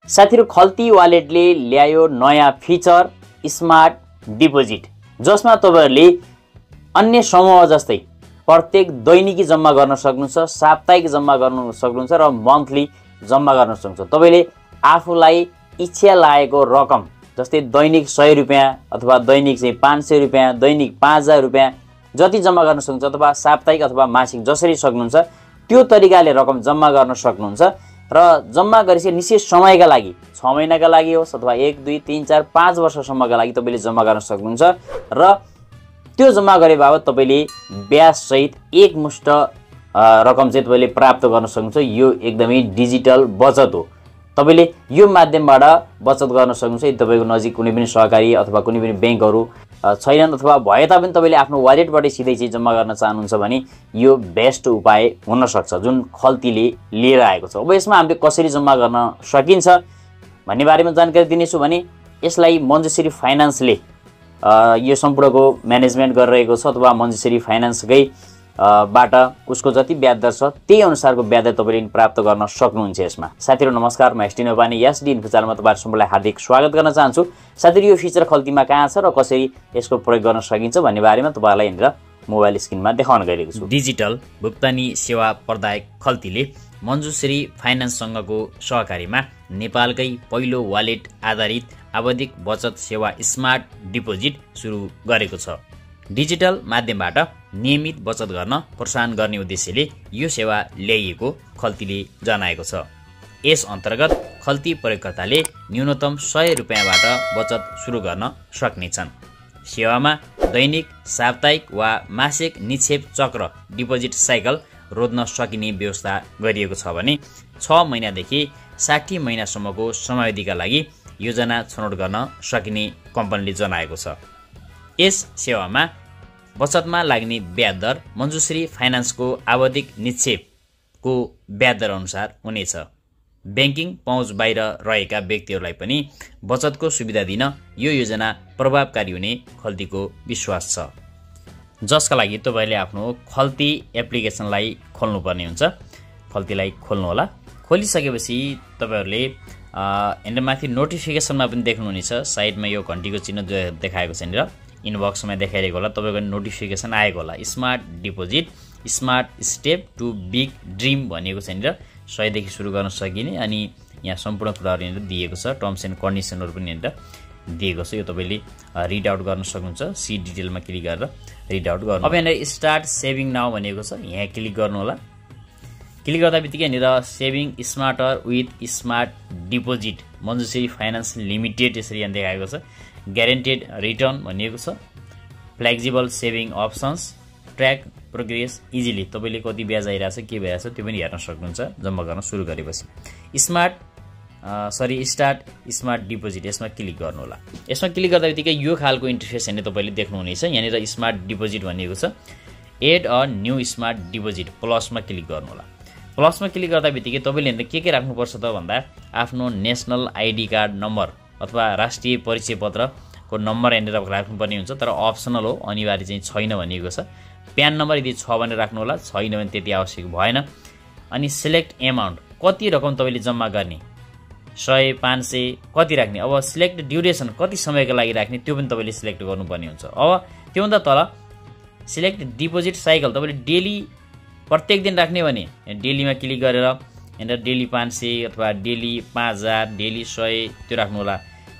साथीहरु, खल्ती वालेटले ल्यायो नयाँ फिचर स्मार्ट डिपोजिट, जसमा तपाईहरुले अन्य समूह जस्तै प्रत्येक दैनिकी जम्मा गर्न सक्नुहुन्छ, साप्ताहिक जम्मा गर्न सक्नुहुन्छ र मन्थली जम्मा गर्न सक्नुहुन्छ। तपाईले आफूलाई इच्छा लागेको रकम जस्तै दैनिक 100 रुपैयाँ अथवा दैनिक चाहिँ 500 रुपैयाँ, दैनिक 5000 रुपैयाँ जति जम्मा गर्न सक्नुहुन्छ अथवा साप्ताहिक अथवा मासिक जसरी सक्नुहुन्छ त्यो तरिकाले रकम जम्मा गर्न सक्नुहुन्छ र जम्मा गरेपछि निश्चित समयका लागि 6 महिनाका लागि होस् अथवा 1 2 3 4 5 वर्षसम्मका लागि तपाईले जम्मा गर्न सक्नुहुन्छ र त्यो जम्मा गरे बाबत तपाईले ब्याज सहित एकमुष्ट रकम चाहिँ तपाईले प्राप्त गर्न सक्नुहुन्छ। यो एकदमै डिजिटल बचत हो। तपाईले यो माध्यमबाट बचत गर्न सक्नुहुन्छ। यदि तपाईको नजिक कुनै पनि सहकारी अथवा कुनै पनि बैंकहरु छैनन् अथवा भए तापनि तपाईले आफ्नो वालेटबाट सिधै चाहिँ जम्मा गर्न चाहनुहुन्छ भने यो बेस्ट उपाय हुन सक्छ जुन खल्तीले लिएर आएको छ। अब यसमा हामीले कसरी जम्मा गर्न सकिन्छ भन्ने बारेमा जानकारी दिनेछु भने यसलाई मञ्जुश्री फाइनान्सले यो सम्पूर्णको म्यानेजमेन्ट गरिरहेको छ अथवा मञ्जुश्री फाइनान्सकै बाट उसको जति ब्याज दर छ त्यही अनुसारको ब्याज दर तपाईले प्राप्त गर्न सक्नुहुन्छ। यसमा साथीहरु नमस्कार, म एसडी नेपाली एसडी इन्फो च्यानलमा तपाईहरु सबैलाई हार्दिक स्वागत गर्न चाहन्छु। साथीहरु, यो फिचर खल्तीमा कहाँ छ र कसरी यसको प्रयोग गर्न सकिन्छ भन्ने बारेमा तपाईहरुलाई यहाँनिर मोबाइल स्क्रिनमा देखाउन गइरहेको छु। डिजिटल भुक्तानी सेवा प्रदायक खल्तीले मञ्जुश्री फाइनान्ससँगको सहकारीमा नेपालकै पहिलो वालेट आधारित आवधिक बचत सेवा स्मार्ट डिपोजिट सुरु गरेको छ। डिजिटल माध्यमबाट नियमित बचत गर्न प्रोत्साहन गर्ने उद्देश्यले यो सेवा ल्याइएको खल्तीले जनाएको छ। यस अन्तर्गत खल्ती प्रयोगकर्ताले न्यूनतम 100 रुपैयाँबाट बचत सुरु गर्न सक्नेछन्। सेवामा दैनिक, साप्ताहिक वा मासिक निक्षेप चक्र डिपोजिट साइकल रोज्न सकिने व्यवस्था गरिएको छ भने 6 महिनादेखि 60 महिनासम्मको समयावधिका लागि योजना छनौट गर्न सकिने कम्पनीले जनाएको छ। यस सेवामा बचतमा लाग्ने ब्याज दर मञ्जुश्री फाइनान्सको आवधिक निक्षेपको ब्याज दर अनुसार हुनेछ। ब्याङ्किङ पहुँच बाहिर रहेका व्यक्तिहरूलाई पनि बचतको सुविधा दिन यो योजना प्रभावकारी हुने खल्तीको विश्वास छ। जसका लागि तपाईले आफ्नो खल्ती एप्लिकेसनलाई खोल्नुपर्ने हुन्छ। खल्तीलाई खोल्नुहोला। खोलिसकेपछि तपाईहरुले यहाँमाथि नोटिफिकेसनमा पनि देख्नुहुनेछ, साइडमा यो घण्टीको चिन्ह देखाएको छ नि र इनबक्समा देखाइरहेको होला, तपाईको नोटिफिकेसन आएको होला। Smart deposit smart step to big dream भनेको छ नि र 100 देखि सुरु गर्न सकिने अनि यहाँ सम्पूर्ण कुराहरु यहाँनिर दिएको छ। टर्म्स एन्ड कन्डिसनहरु पनि यहाँनिर दिएको छ। यो तपाईले रिड आउट गर्न सक्नुहुन्छ। सी डिटेलमा क्लिक गरेर रिड आउट गर्नु। अब यहाँनिर स्टार्ट सेभिङ नाउ भनेको छ, यहाँ क्लिक गर्नु होला। क्लिक गर्दा बित्तिकै यहाँनिर saving smarter with smart deposit Manjushree finance limited यसरी यहाँ देखाएको छ। ग्यारेन्टेड रिटर्न भनिएको छ। Flexible saving options, track progress easily, तपाईले कति ब्याज आइरहेछ के भइरहेछ त्यो पनि हेर्न सक्नुहुन्छ जम्मा गर्न सुरु गरेपछि। स्टार्ट स्मार्ट डिपोजिट यसमा क्लिक गर्नु होला। यसमा क्लिक गर्दा बित्तिकै यो खालको इन्टरफेस यहाँनिर तपाईले देख्नुहुनेछ। यहाँनिर स्मार्ट डिपोजिट भनिएको छ। Add a new smart deposit प्लसमा क्लिक गर्नु होला। प्लसमा क्लिक गर्दा बित्तिकै तपाईले यहाँनिर के राख्नुपर्छ त भन्दा आफ्नो नेसनल आइडी कार्ड नम्बर अथवा राष्ट्रिय परिचय पत्रको नम्बर यहाँनिर राख्नुपर्ने हुन्छ, तर अप्सनल हो, अनिवार्य चाहिँ छैन भनिएको छ। प्यान नम्बर यदि छ भने राख्नु होला, छैन भने त्यति आवश्यक भएन। अनि सिलेक्ट एमाउन्ट, कति रकम तपाईले जम्मा गर्ने, 100 500 कति राख्ने, अब सिलेक्ट ड्युरेसन कति समयको लागि राख्ने त्यो पनि तपाईले सिलेक्ट गर्नुपर्ने हुन्छ। अब त्योभन्दा तल सिलेक्ट डिपोजिट साइकल, तपाईले डेली प्रत्येक दिन राख्ने भने डेलीमा क्लिक गरेर यहाँनिर डेली 500 अथवा डेली 5000 डेली 100 त्यो राख्नु होला।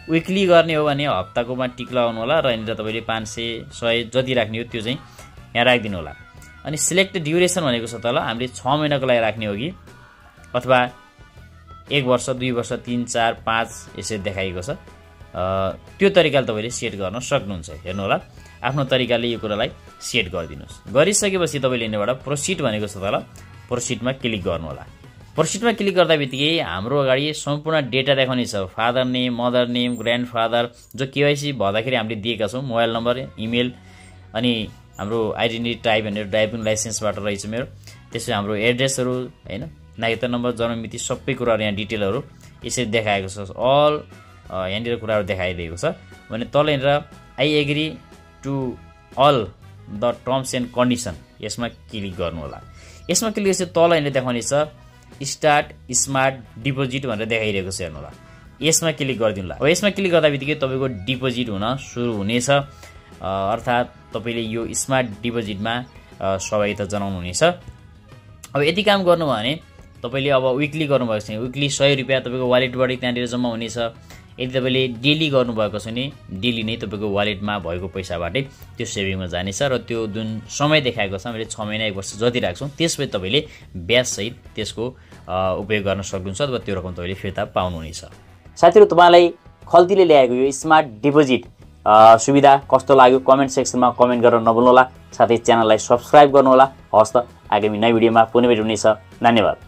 विकली गर्ने हो भने हप्ताकोमा टिक लगाउनु होला र यहाँनिर तपाईले 500 100 जति राख्ने हो त्यो चाहिँ यहाँ राखिदिनु होला। अनि सिलेक्ट ड्युरेसन भनेको छ तल हामीले 6 महिनाको लागि राख्ने हो कि अथवा 1 वर्ष 2 वर्ष 3 4 5 यसरी देखाइएको छ। त्यो तरिकाले तपाईले सेट गर्न सक्नुहुन्छ। हेर्नु होला, आफ्नो तरिकाले यो कुरालाई सेट गरिदिनुस्। गरिसकेपछि तपाईले यहाँबाट प्रोसिड भनेको छ तल, प्रोसिडमा क्लिक गर्नु होला। प्रोसिडमा क्लिक गर्दा बित्तिकै हाम्रो अगाडि सम्पूर्ण डेटा देखाउने छ। फादर नेम, मदर नेम, ग्रान्डफादर जो केवाइसी भर्दाखेरि हामीले दिएका छौँ, मोबाइल नम्बर, इमेल अनि हाम्रो आइडेन्टिटी टाइप भनेर ड्राइभिङ लाइसेन्सबाट रहेछ मेरो। त्यसपछि हाम्रो एड्रेसहरु हैन, नागरिकता नम्बर, जन्ममिति सबै कुराहरु यहाँ डिटेलहरु यसरी देखाएको छ। अल यहाँनिर कुराहरु देखाइदिएको छ भने तल यहाँनिर I agree to all the terms and condition यसमा क्लिक गर्नु होला। यसमा क्लिक गरेपछि तल यहाँनिर देखाउने छ स्टार्ट स्मार्ट डिपोजिट भनेर देखाइरहेको छ। हेर्नु होला, यसमा क्लिक गरिदिनु होला। अब यसमा क्लिक गर्दा बित्तिकै तपाईँको डिपोजिट हुन सुरु हुनेछ, अर्थात् तपाईँले यो स्मार्ट डिपोजिटमा सहभागिता जनाउनु हुनेछ। अब यति काम गर्नुभयो भने तपाईँले अब विकली गर्नुभएको छ भने विकली 100 रुपियाँ तपाईँको वालेटबाट त्यहाँनिर जम्मा हुनेछ। यदि तपाईँले डेली गर्नुभएको छ भने डेली नै तपाईँको वालेटमा भएको पैसाबाटै त्यो सेभिङमा जानेछ र त्यो जुन समय देखाएको छ हामीले 6 महिना 1 वर्ष जति राख्छौँ त्यसपछि तपाईँले ब्याजसहित त्यसको उपयोग गर्न सक्नुहुन्छ अथवा त्यो रकम तपाईँले फिर्ता पाउनुहुनेछ। साथीहरू, तपाईँलाई खल्तीले ल्याएको यो स्मार्ट डिपोजिट सुविधा कस्तो लाग्यो कमेन्ट सेक्सनमा कमेन्ट गर्न नभुल्नुहोला। साथै च्यानललाई सब्स्क्राइब गर्नुहोला। हवस् त, आगामी नयाँ भिडियोमा पुनः भेट हुनेछ। धन्यवाद।